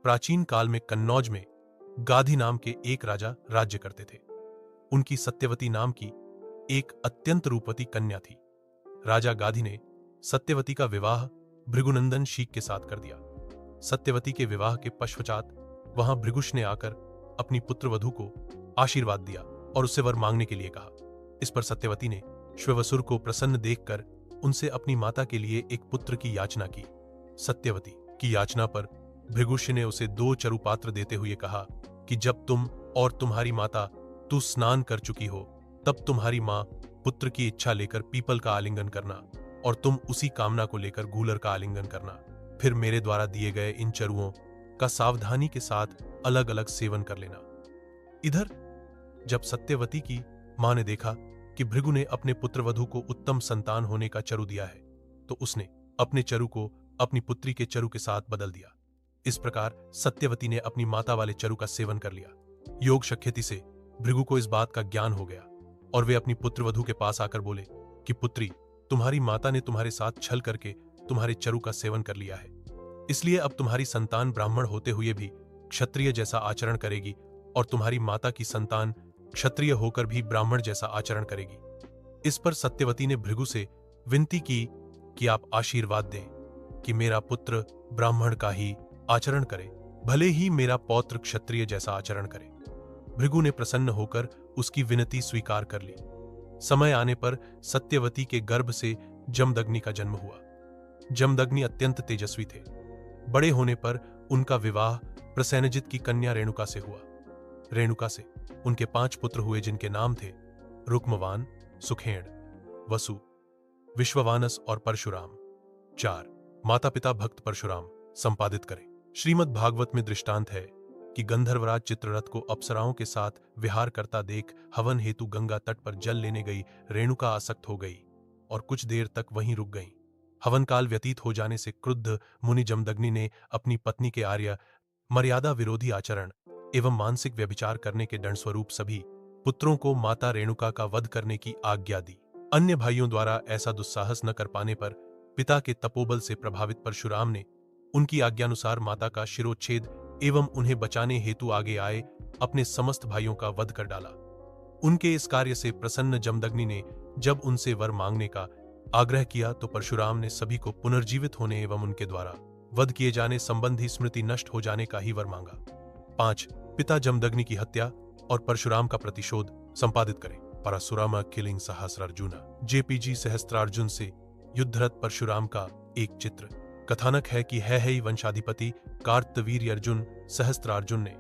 प्राचीन काल में कन्नौज में गाधी नाम के एक राजा राज्य करते थे। उनकी सत्यवती नाम की एक अत्यंत रूपवती कन्या थी। राजा गाधी ने सत्यवती का विवाह भृगुनंदन शीक के साथ कर दिया। सत्यवती के विवाह के पश्चात वहां भृगुश ने आकर अपनी पुत्रवधू को आशीर्वाद दिया और उससे वर मांगने के लिए कहा। इस पर सत्यवती ने श्वेवसुर को प्रसन्न देखकर उनसे अपनी माता के लिए एक पुत्र की याचना की। सत्यवती की याचना पर भृगुश ने उसे 2 चरुपात्र देते हुए कहा कि जब तुम और तुम्हारी माता तू स्नान कर चुकी हो तब तुम्हारी मां पुत्र की इच्छा लेकर पीपल का आलिंगन करना और तुम उसी कामना को लेकर गूलर का आलिंगन करना। फिर मेरे द्वारा दिए गए इन चरुओं का सावधानी के साथ अलग अलग सेवन कर लेना। इधर जब सत्यवती की मां ने देखा कि भृगु ने अपने पुत्रवधू को उत्तम संतान होने का चरु दिया है तो उसने अपने चरु को अपनी पुत्री के चरु के साथ बदल दिया। इस प्रकार सत्यवती ने अपनी माता वाले चरु का सेवन कर लिया। योग शक्यति से भृगु को इस बात का ज्ञान हो गया और वे अपनी पुत्रवधू के पास आकर बोले कि पुत्री, तुम्हारी माता ने तुम्हारे साथ छल करके तुम्हारे चरु का सेवन कर लिया है, इसलिए अब तुम्हारी संतान ब्राह्मण होते हुए भी क्षत्रिय जैसा आचरण करेगी और तुम्हारी माता की संतान क्षत्रिय होकर भी ब्राह्मण जैसा आचरण करेगी। इस पर सत्यवती ने भृगु से विनती की कि आप आशीर्वाद दें कि मेरा पुत्र ब्राह्मण का ही आचरण करे, भले ही मेरा पौत्र क्षत्रिय जैसा आचरण करे। भृगु ने प्रसन्न होकर उसकी विनती स्वीकार कर ली। समय आने पर सत्यवती के गर्भ से जमदग्नि का जन्म हुआ। जमदग्नि अत्यंत तेजस्वी थे। बड़े होने पर उनका विवाह प्रसेनजित की कन्या रेणुका से हुआ। रेणुका से उनके 5 पुत्र हुए जिनके नाम थे रुक्मवान, सुखेण, वसु, विश्ववानस और परशुराम। 4 माता पिता भक्त परशुराम संपादित करें। श्रीमद् भागवत में दृष्टांत है कि गंधर्वराज चित्ररथ को अप्सराओं के साथ विहार करता देख हवन हेतु गंगा तट पर जल लेने गई रेणुका आसक्त हो गई और कुछ देर तक वहीं रुक गईं। हवन काल व्यतीत हो जाने से क्रुद्ध मुनि जमदग्नि ने अपनी पत्नी के आर्य मर्यादा विरोधी आचरण एवं मानसिक व्यभिचार करने के दंडस्वरूप सभी पुत्रों को माता रेणुका का वध करने की आज्ञा दी। अन्य भाइयों द्वारा ऐसा दुस्साहस न कर पाने पर पिता के तपोबल से प्रभावित परशुराम ने उनकी आज्ञानुसार माता का शिरोच्छेद एवं उन्हें बचाने हेतु आगे आए अपने समस्त भाइयों का वध कर डाला। उनके इस कार्य से प्रसन्न जमदग्नि ने जब उनसे वर मांगने का आग्रह किया तो परशुराम ने सभी को पुनर्जीवित होने एवं उनके द्वारा वध किए जाने संबंधी स्मृति नष्ट हो जाने का ही वर मांगा। 5 पिता जमदग्नि की हत्या और परशुराम का प्रतिशोध संपादित करें। परशुराम किलिंग सहस्रार्जुन। जेपीजी सहस्त्रार्जुन से युद्धरत परशुराम का एक चित्र। कथानक है कि है वंशाधिपति कार्तवीर्य अर्जुन सहस्त्रार्जुन ने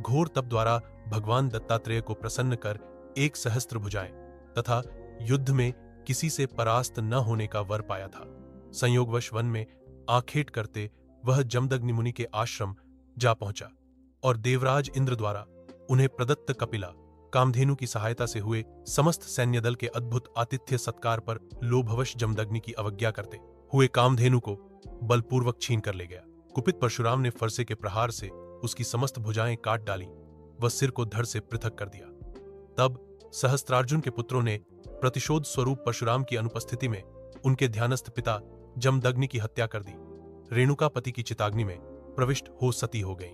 घोर तप द्वारा भगवान दत्तात्रेय को प्रसन्न कर 1 सहस्त्र भुजाएं तथा युद्ध में किसी से परास्त न होने का वर पाया था। संयोगवश वन में आखेट करते वह जमदग्नि मुनि के आश्रम जा पहुंचा और देवराज इंद्र द्वारा उन्हें प्रदत्त कपिला कामधेनु की सहायता से हुए समस्त सैन्य दल के अद्भुत आतिथ्य सत्कार पर लोभवश जमदग्नि की अवज्ञा करते हुए कामधेनु को बलपूर्वक छीन कर ले गया। कुपित परशुराम ने फरसे के प्रहार से उसकी समस्त भुजाएं काट डाली व सिर को धड़ से पृथक कर दिया। तब सहस्त्रार्जुन के पुत्रों ने प्रतिशोध स्वरूप परशुराम की अनुपस्थिति में उनके ध्यानस्थ पिता जमदग्नि की हत्या कर दी। रेणुका पति की चिताग्नि में प्रविष्ट हो सती हो गई।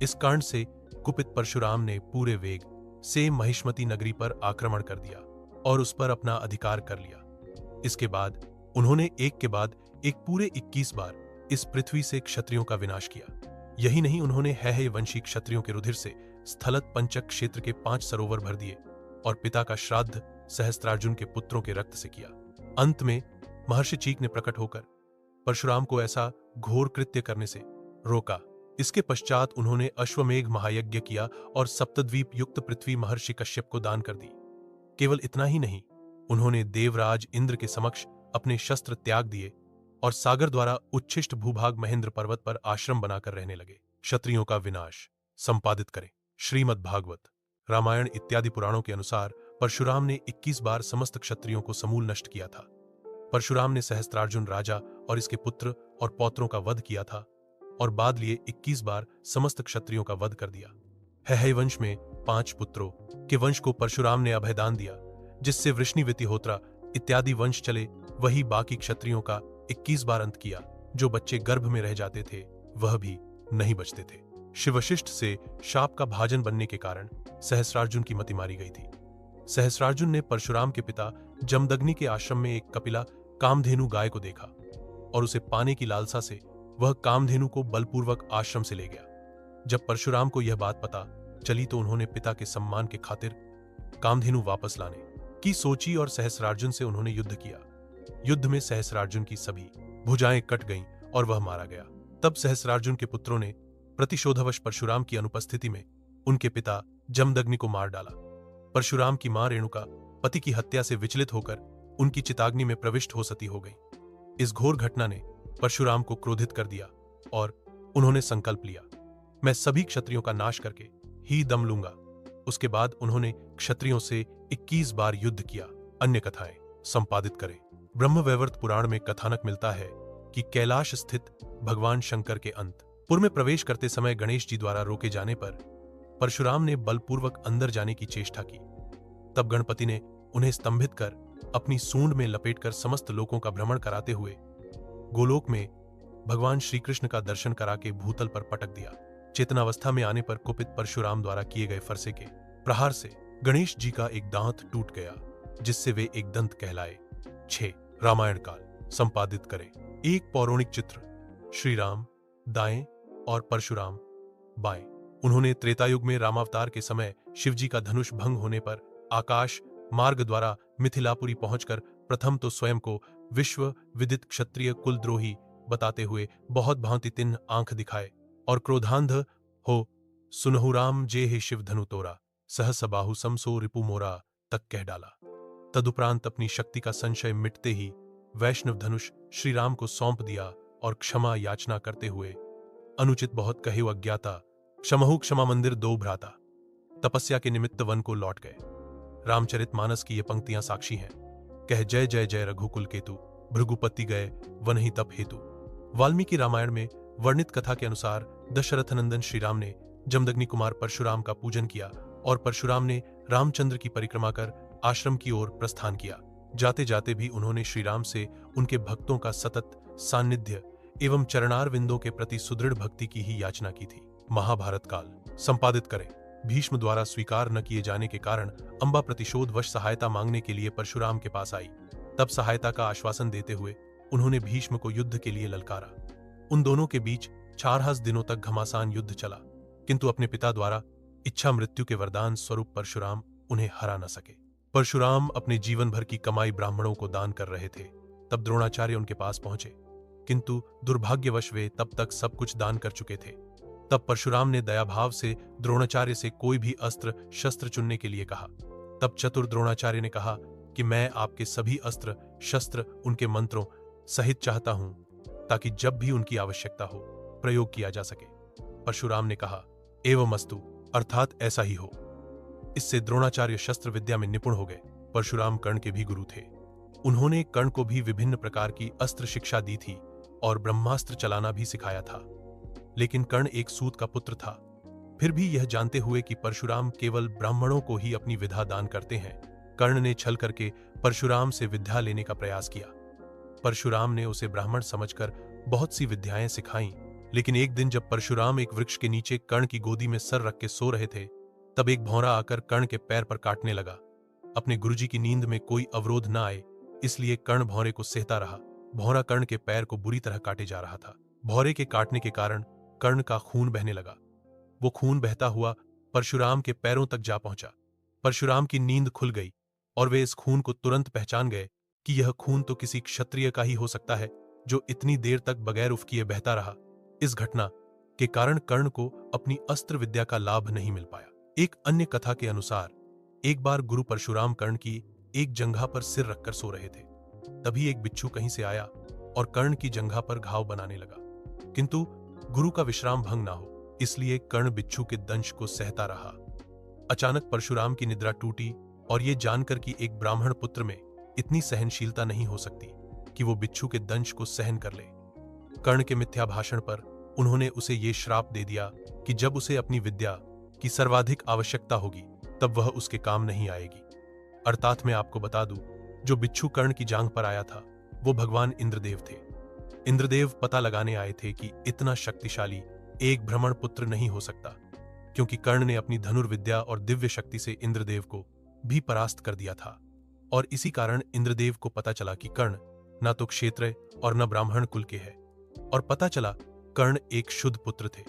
इस कांड से कुपित परशुराम ने पूरे वेग से महिष्मती नगरी पर आक्रमण कर दिया और उस पर अपना अधिकार कर लिया। इसके बाद उन्होंने एक के बाद एक पूरे 21 बार इस पृथ्वी से क्षत्रियों का विनाश किया। यही नहीं, उन्होंने है वंशी क्षत्रियों के रुधिर से स्थलत पंचक क्षेत्र के 5 सरोवर भर दिए और पिता का श्राद्ध सहस्त्रार्जुन के पुत्रों के रक्त से किया। अंत में महर्षि चीक ने प्रकट होकर परशुराम को ऐसा घोर कृत्य करने से रोका। इसके पश्चात उन्होंने अश्वमेघ महायज्ञ किया और सप्तद्वीप युक्त पृथ्वी महर्षि कश्यप को दान कर दी। केवल इतना ही नहीं, उन्होंने देवराज इंद्र के समक्ष अपने शस्त्र त्याग दिए और सागर द्वारा उच्छिष्ट भूभाग महेंद्र पर्वत पर आश्रम बनाकर रहने लगे। क्षत्रियों का विनाश संपादित करें। श्रीमद् भागवत, रामायण इत्यादि पुराणों के अनुसार परशुराम ने 21 बार समस्त क्षत्रियों को समूल नष्ट किया था। परशुराम ने सहस्त्रार्जुन राजा और इसके पुत्र और पौत्रों का वध किया था और बाद लिए 21 बार समस्त क्षत्रियों का वध कर दिया। है वंश में 5 पुत्रों के वंश को परशुराम ने अभयदान दिया, जिससे वृष्णिवितिहोत्रा इत्यादि वंश चले। वही बाकी क्षत्रियों का 21 बार अंत किया। जो बच्चे गर्भ में रह जाते थे वह भी नहीं बचते थे। शिवशिष्ट से शाप का भाजन बनने के कारण सहस्रार्जुन की मति मारी गई थी। सहस्रार्जुन ने परशुराम के पिता जमदग्नि के आश्रम में एक कपिला कामधेनु गाय को देखा और उसे पाने की लालसा से वह कामधेनु को बलपूर्वक आश्रम से ले गया। जब परशुराम को यह बात पता चली तो उन्होंने पिता के सम्मान के खातिर कामधेनु वापस लाने की सोची और सहस्रार्जुन से उन्होंने युद्ध किया। युद्ध में सहस्रार्जुन की सभी भुजाएं कट गईं और वह मारा गया। तब सहस्रार्जुन के पुत्रों ने प्रतिशोधवश परशुराम की अनुपस्थिति में उनके पिता जमदग्नि को मार डाला। परशुराम की मां रेणुका पति की हत्या से विचलित होकर उनकी चिताग्नि में प्रविष्ट हो सती हो गई। इस घोर घटना ने परशुराम को क्रोधित कर दिया और उन्होंने संकल्प लिया, मैं सभी क्षत्रियों का नाश करके ही दम लूंगा। उसके बाद उन्होंने क्षत्रियों से 21 बार युद्ध किया। अन्य कथाएं संपादित करें। ब्रह्मवैवर्त पुराण में कथानक मिलता है कि कैलाश स्थित भगवान शंकर के अंतपुर में प्रवेश करते समय गणेश जी द्वारा रोके जाने पर परशुराम ने बलपूर्वक अंदर जाने की चेष्टा की। तब गणपति ने उन्हें स्तंभित कर अपनी सूंड में लपेटकर समस्त लोकों का भ्रमण कराते हुए गोलोक में भगवान श्रीकृष्ण का दर्शन करा के भूतल पर पटक दिया। चेतनावस्था में आने पर कुपित परशुराम द्वारा किए गए फरसे के प्रहार से गणेश जी का एक दांत टूट गया, जिससे वे एक दंत कहलाए। 6 रामायण काल संपादित करें। एक पौराणिक चित्र, श्री राम दाएं और परशुराम बाएं। उन्होंने त्रेतायुग में रामावतार के समय शिवजी का धनुष भंग होने पर आकाश मार्ग द्वारा मिथिलापुरी पहुंचकर प्रथम तो स्वयं को विश्व विदित क्षत्रिय कुलद्रोही बताते हुए बहुत भांति तिन्ह आंख दिखाए और क्रोधांध हो सुनहु राम जे हे शिव धनु तोरा सहस बाहु समसो रिपु मोरा तक कह डाला। तदुपरांत अपनी शक्ति का संशय मिटते ही वैष्णव धनुष श्री राम को सौंप दिया और क्षमा याचना करते हुए अनुचित बहुत कहे अज्ञाता क्षमहु क्षमा मंदिर दो भ्राता तपस्या के निमित्त वन को लौट गए। रामचरितमानस की ये पंक्तियां साक्षी हैं। कह जय जय जय रघुकुल केतु भृगुपति गए वन ही तप हेतु। वाल्मीकि रामायण में वर्णित कथा के अनुसार दशरथनंदन श्रीराम ने जमदग्नि कुमार परशुराम का पूजन किया और परशुराम ने रामचंद्र की परिक्रमा कर आश्रम की ओर प्रस्थान किया। जाते जाते भी उन्होंने श्रीराम से उनके भक्तों का सतत सान्निध्य एवं चरणार विंदों के प्रति सुदृढ़ भक्ति की ही याचना की थी। महाभारत काल संपादित करें। भीष्म द्वारा स्वीकार न किए जाने के कारण अंबा प्रतिशोधवश सहायता मांगने के लिए परशुराम के पास आई। तब सहायता का आश्वासन देते हुए उन्होंने भीष्म को युद्ध के लिए ललकारा। उन दोनों के बीच 4 दिनों तक घमासान युद्ध चला, किंतु अपने पिता द्वारा इच्छा मृत्यु के वरदान स्वरूप परशुराम उन्हें हरा न सके। परशुराम अपने जीवन भर की कमाई ब्राह्मणों को दान कर रहे थे। तब द्रोणाचार्य उनके पास पहुंचे, किंतु दुर्भाग्यवश वे तब तक सब कुछ दान कर चुके थे। तब परशुराम ने दयाभाव से द्रोणाचार्य से कोई भी अस्त्र शस्त्र चुनने के लिए कहा। तब चतुर द्रोणाचार्य ने कहा कि मैं आपके सभी अस्त्र शस्त्र उनके मंत्रों सहित चाहता हूं, ताकि जब भी उनकी आवश्यकता हो प्रयोग किया जा सके। परशुराम ने कहा एवमस्तु, अर्थात ऐसा ही हो। इससे द्रोणाचार्य शस्त्र विद्या में निपुण हो गए। परशुराम कर्ण के भी गुरु थे। उन्होंने कर्ण को भी विभिन्न प्रकार की अस्त्र शिक्षा दी थी और ब्रह्मास्त्र चलाना भी सिखाया था। लेकिन कर्ण एक सूत का पुत्र था। फिर भी यह जानते हुए कि परशुराम केवल ब्राह्मणों को ही अपनी विद्या दान करते हैं, कर्ण ने छल करके परशुराम से विद्या लेने का प्रयास किया। परशुराम ने उसे ब्राह्मण समझकर बहुत सी विद्याएं सिखाईं, लेकिन एक दिन जब परशुराम एक वृक्ष के नीचे कर्ण की गोदी में सर रख के सो रहे थे, तब एक भौंरा आकर कर्ण के पैर पर काटने लगा। अपने गुरुजी की नींद में कोई अवरोध न आए, इसलिए कर्ण भौंरे को सहता रहा। भौंरा कर्ण के पैर को बुरी तरह काटे जा रहा था। भौंरे के काटने के कारण कर्ण का खून बहने लगा। वो खून बहता हुआ परशुराम के पैरों तक जा पहुंचा। परशुराम की नींद खुल गई और वे इस खून को तुरंत पहचान गए कि यह खून तो किसी क्षत्रिय का ही हो सकता है, जो इतनी देर तक बगैर उफ किए बहता रहा। इस घटना के कारण कर्ण को अपनी अस्त्र विद्या का लाभ नहीं मिल पाया। एक अन्य कथा के अनुसार एक बार गुरु परशुराम कर्ण की एक जंघा पर सिर रखकर सो रहे थे। तभी एक बिच्छू कहीं से आया और कर्ण की जंघा पर घाव बनाने लगा, किंतु गुरु का विश्राम भंग ना हो, इसलिए कर्ण बिच्छू के दंश को सहता रहा। अचानक परशुराम की निद्रा टूटी और ये जानकर कि एक ब्राह्मण पुत्र में इतनी सहनशीलता नहीं हो सकती कि वो बिच्छू के दंश को सहन कर ले। कर्ण के मिथ्या भाषण पर उन्होंने उसे ये श्राप दे दिया कि जब उसे अपनी विद्या की सर्वाधिक आवश्यकता होगी तब वह उसके काम नहीं आएगी। अर्थात मैं आपको बता दूं, जो बिच्छू कर्ण की जांघ पर आया था वो भगवान इंद्रदेव थे। इंद्रदेव पता लगाने आए थे कि इतना शक्तिशाली एक भ्रमण पुत्र नहीं हो सकता, क्योंकि कर्ण ने अपनी धनुर्विद्या और दिव्य शक्ति से इंद्रदेव को भी परास्त कर दिया था। और इसी कारण इंद्रदेव को पता चला कि कर्ण न तो क्षत्रिय और न ब्राह्मण कुल के हैं, और पता चला कर्ण एक शुद्ध पुत्र थे।